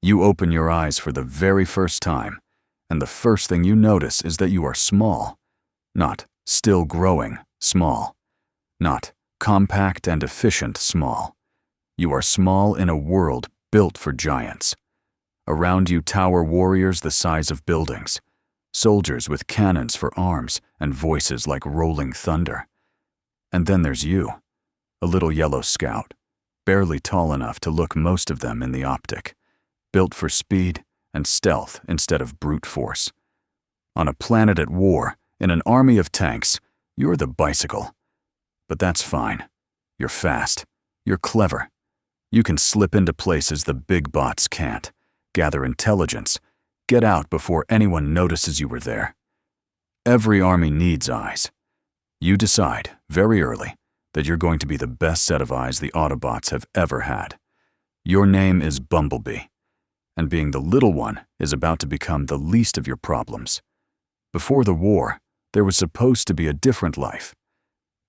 You open your eyes for the very first time, and the first thing you notice is that you are small. Not still growing small. Not compact and efficient small. You are small in a world built for giants. Around you tower warriors the size of buildings, soldiers with cannons for arms and voices like rolling thunder. And then there's you, a little yellow scout, barely tall enough to look most of them in the optic, built for speed and stealth instead of brute force. On a planet at war, in an army of tanks, you're the bicycle. But that's fine. You're fast. You're clever. You can slip into places the big bots can't, gather intelligence, get out before anyone notices you were there. Every army needs eyes. You decide, very early, that you're going to be the best set of eyes the Autobots have ever had. Your name is Bumblebee, and being the little one is about to become the least of your problems. Before the war, there was supposed to be a different life.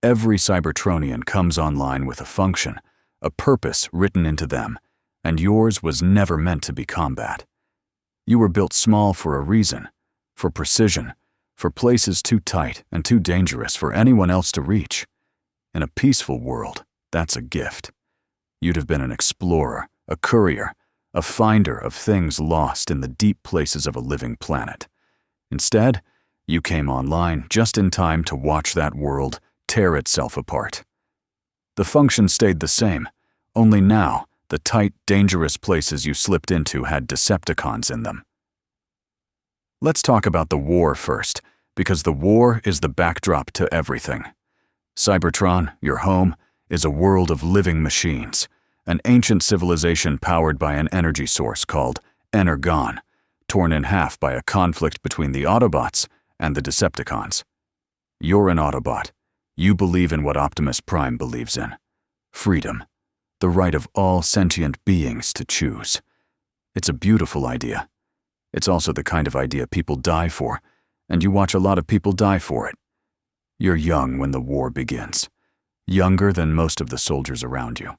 Every Cybertronian comes online with a function, a purpose written into them, and yours was never meant to be combat. You were built small for a reason, for precision, for places too tight and too dangerous for anyone else to reach. In a peaceful world, that's a gift. You'd have been an explorer, a courier, a finder of things lost in the deep places of a living planet. Instead, you came online just in time to watch that world tear itself apart. The function stayed the same, only now the tight, dangerous places you slipped into had Decepticons in them. Let's talk about the war first, because the war is the backdrop to everything. Cybertron, your home, is a world of living machines, an ancient civilization powered by an energy source called Energon, torn in half by a conflict between the Autobots and the Decepticons. You're an Autobot. You believe in what Optimus Prime believes in. Freedom. The right of all sentient beings to choose. It's a beautiful idea. It's also the kind of idea people die for, and you watch a lot of people die for it. You're young when the war begins. Younger than most of the soldiers around you.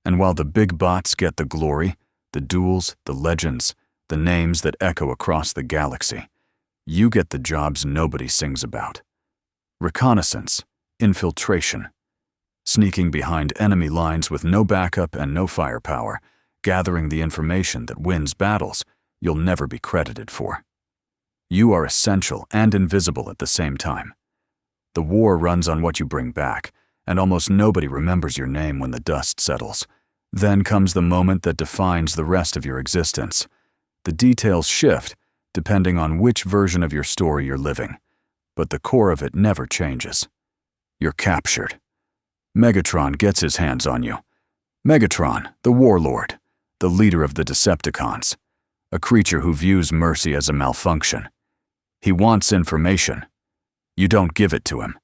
And while the big bots get the glory, the duels, the legends, the names that echo across the galaxy, you get the jobs nobody sings about. Reconnaissance, infiltration, sneaking behind enemy lines with no backup and no firepower, gathering the information that wins battles you'll never be credited for. You are essential and invisible at the same time. The war runs on what you bring back, and almost nobody remembers your name when the dust settles. Then comes the moment that defines the rest of your existence. The details shift depending on which version of your story you're living, but the core of it never changes. You're captured. Megatron gets his hands on you. Megatron, the warlord, the leader of the Decepticons, a creature who views mercy as a malfunction. He wants information. You don't give it to him.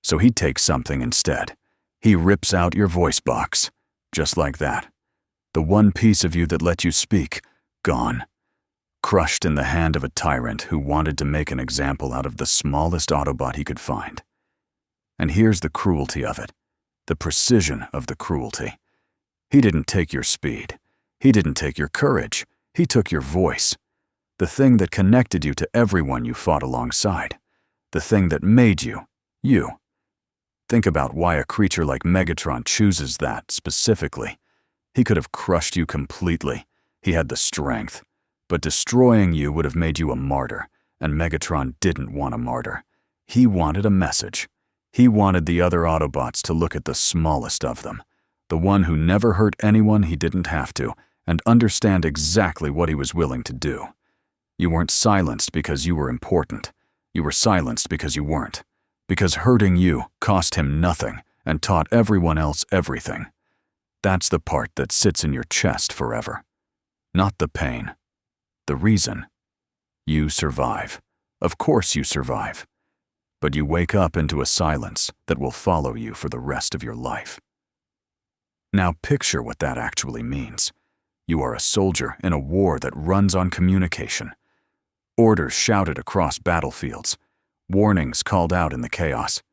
So he takes something instead. He rips out your voice box, just like that. The one piece of you that let you speak, gone. Crushed in the hand of a tyrant who wanted to make an example out of the smallest Autobot he could find. And here's the cruelty of it, the precision of the cruelty. He didn't take your speed. He didn't take your courage. He took your voice. The thing that connected you to everyone you fought alongside. The thing that made you, you. Think about why a creature like Megatron chooses that specifically. He could have crushed you completely. He had the strength. But destroying you would have made you a martyr, and Megatron didn't want a martyr. He wanted a message. He wanted the other Autobots to look at the smallest of them, the one who never hurt anyone he didn't have to, and understand exactly what he was willing to do. You weren't silenced because you were important. You were silenced because you weren't. Because hurting you cost him nothing and taught everyone else everything. That's the part that sits in your chest forever. Not the pain. The reason. You survive. Of course you survive. But you wake up into a silence that will follow you for the rest of your life. Now picture what that actually means. You are a soldier in a war that runs on communication. Orders shouted across battlefields. Warnings called out in the chaos.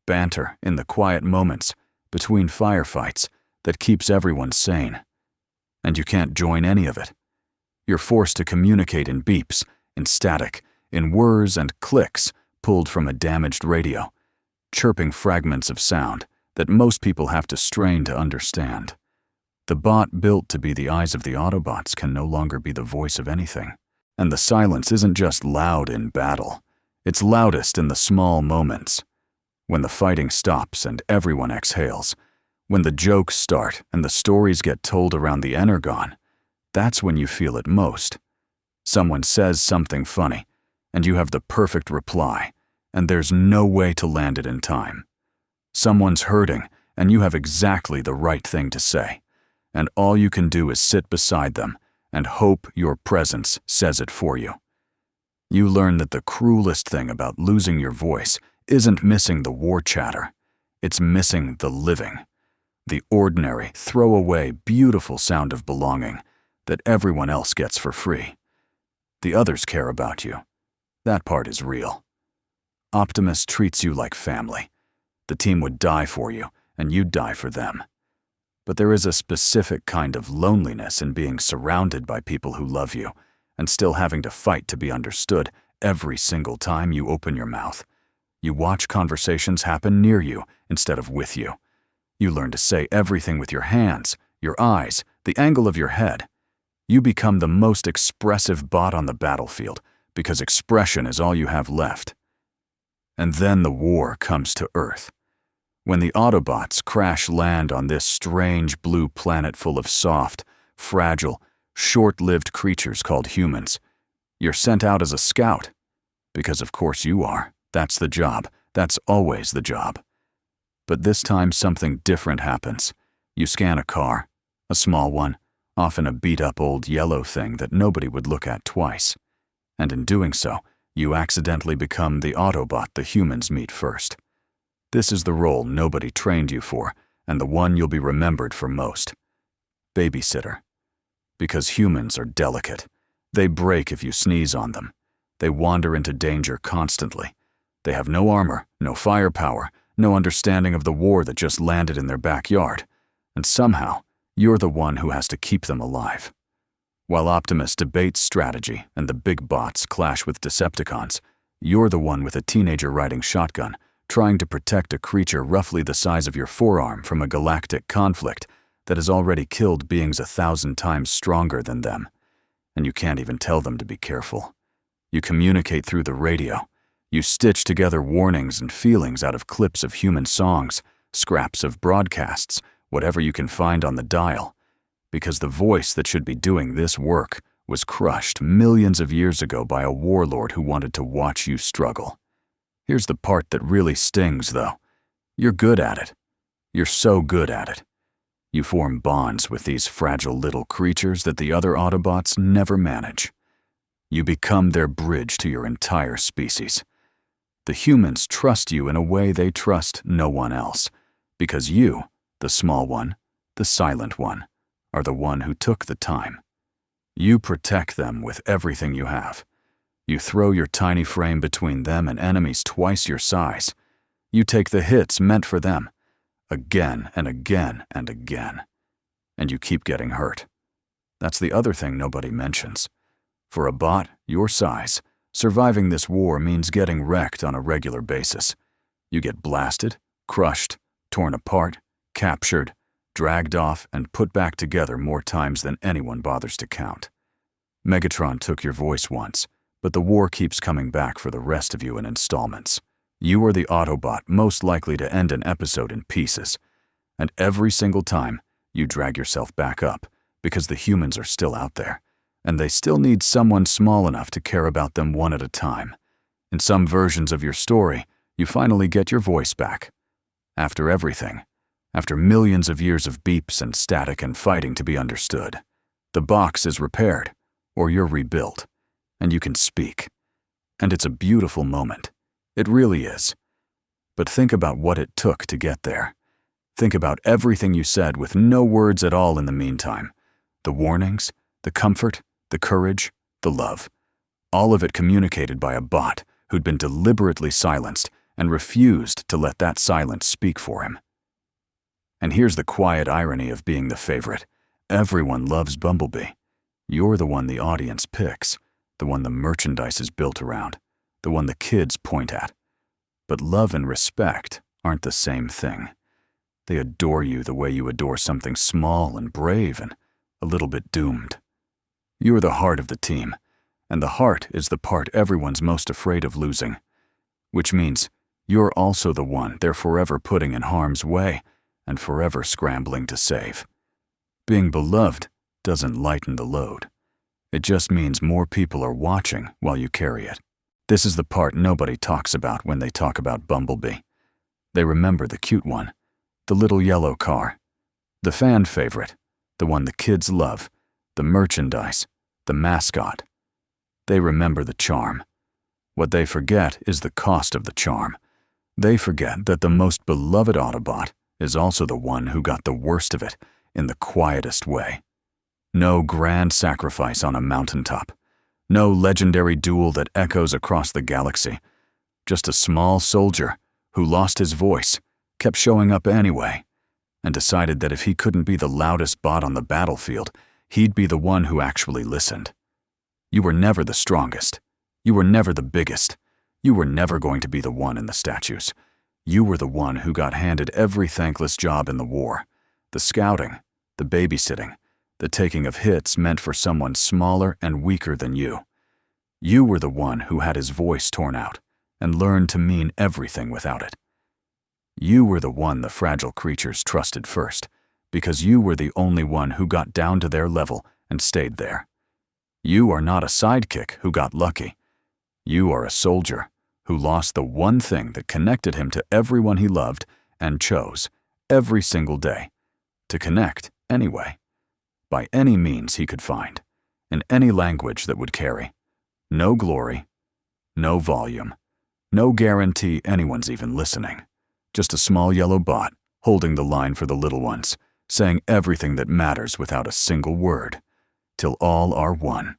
Banter in the quiet moments between firefights that keeps everyone sane. And you can't join any of it. You're forced to communicate in beeps, in static, in whirs and clicks pulled from a damaged radio, chirping fragments of sound that most people have to strain to understand. The bot built to be the eyes of the Autobots can no longer be the voice of anything. And the silence isn't just loud in battle. It's loudest in the small moments. When the fighting stops and everyone exhales. When the jokes start and the stories get told around the Energon. That's when you feel it most. Someone says something funny, and you have the perfect reply, and there's no way to land it in time. Someone's hurting, and you have exactly the right thing to say, and all you can do is sit beside them and hope your presence says it for you. You learn that the cruelest thing about losing your voice isn't missing the war chatter. It's missing the living, the ordinary, throwaway, beautiful sound of belonging that everyone else gets for free. The others care about you. That part is real. Optimus treats you like family. The team would die for you, and you'd die for them. But there is a specific kind of loneliness in being surrounded by people who love you and still having to fight to be understood every single time you open your mouth. You watch conversations happen near you instead of with you. You learn to say everything with your hands, your eyes, the angle of your head. You become the most expressive bot on the battlefield because expression is all you have left. And then the war comes to Earth. When the Autobots crash land on this strange blue planet full of soft, fragile, short-lived creatures called humans, you're sent out as a scout. Because of course you are. That's the job. That's always the job. But this time something different happens. You scan a car, a small one, often a beat-up old yellow thing that nobody would look at twice. And in doing so, you accidentally become the Autobot the humans meet first. This is the role nobody trained you for, and the one you'll be remembered for most. Babysitter. Because humans are delicate. They break if you sneeze on them. They wander into danger constantly. They have no armor, no firepower, no understanding of the war that just landed in their backyard. And somehow, you're the one who has to keep them alive. While Optimus debates strategy and the big bots clash with Decepticons, you're the one with a teenager riding shotgun, trying to protect a creature roughly the size of your forearm from a galactic conflict that has already killed beings 1,000 times stronger than them. And you can't even tell them to be careful. You communicate through the radio. You stitch together warnings and feelings out of clips of human songs, scraps of broadcasts, whatever you can find on the dial. Because the voice that should be doing this work was crushed millions of years ago by a warlord who wanted to watch you struggle. Here's the part that really stings, though. You're good at it. You're so good at it. You form bonds with these fragile little creatures that the other Autobots never manage. You become their bridge to your entire species. The humans trust you in a way they trust no one else, because you, the small one, the silent one, are the one who took the time. You protect them with everything you have. You throw your tiny frame between them and enemies twice your size. You take the hits meant for them, again and again and again. And you keep getting hurt. That's the other thing nobody mentions. For a bot your size, surviving this war means getting wrecked on a regular basis. You get blasted, crushed, torn apart, captured, dragged off, and put back together more times than anyone bothers to count. Megatron took your voice once, but the war keeps coming back for the rest of you in installments. You are the Autobot most likely to end an episode in pieces. And every single time, you drag yourself back up, because the humans are still out there, and they still need someone small enough to care about them one at a time. In some versions of your story, you finally get your voice back. After everything, after millions of years of beeps and static and fighting to be understood, the box is repaired, or you're rebuilt, and you can speak. And it's a beautiful moment. It really is. But think about what it took to get there. Think about everything you said with no words at all in the meantime. The warnings, the comfort, the courage, the love. All of it communicated by a bot who'd been deliberately silenced and refused to let that silence speak for him. And here's the quiet irony of being the favorite. Everyone loves Bumblebee. You're the one the audience picks, the one the merchandise is built around, the one the kids point at. But love and respect aren't the same thing. They adore you the way you adore something small and brave and a little bit doomed. You're the heart of the team, and the heart is the part everyone's most afraid of losing, which means you're also the one they're forever putting in harm's way and forever scrambling to save. Being beloved doesn't lighten the load. It just means more people are watching while you carry it. This is the part nobody talks about when they talk about Bumblebee. They remember the cute one, the little yellow car, the fan favorite, the one the kids love, the merchandise, the mascot. They remember the charm. What they forget is the cost of the charm. They forget that the most beloved Autobot is also the one who got the worst of it in the quietest way. No grand sacrifice on a mountaintop. No legendary duel that echoes across the galaxy. Just a small soldier who lost his voice, kept showing up anyway, and decided that if he couldn't be the loudest bot on the battlefield, he'd be the one who actually listened. You were never the strongest. You were never the biggest. You were never going to be the one in the statues. You were the one who got handed every thankless job in the war. The scouting, the babysitting, the taking of hits meant for someone smaller and weaker than you. You were the one who had his voice torn out and learned to mean everything without it. You were the one the fragile creatures trusted first, because you were the only one who got down to their level and stayed there. You are not a sidekick who got lucky. You are a soldier who lost the one thing that connected him to everyone he loved and chose, every single day, to connect anyway, by any means he could find, in any language that would carry. No glory, no volume, no guarantee anyone's even listening. Just a small yellow bot holding the line for the little ones, saying everything that matters without a single word, till all are one.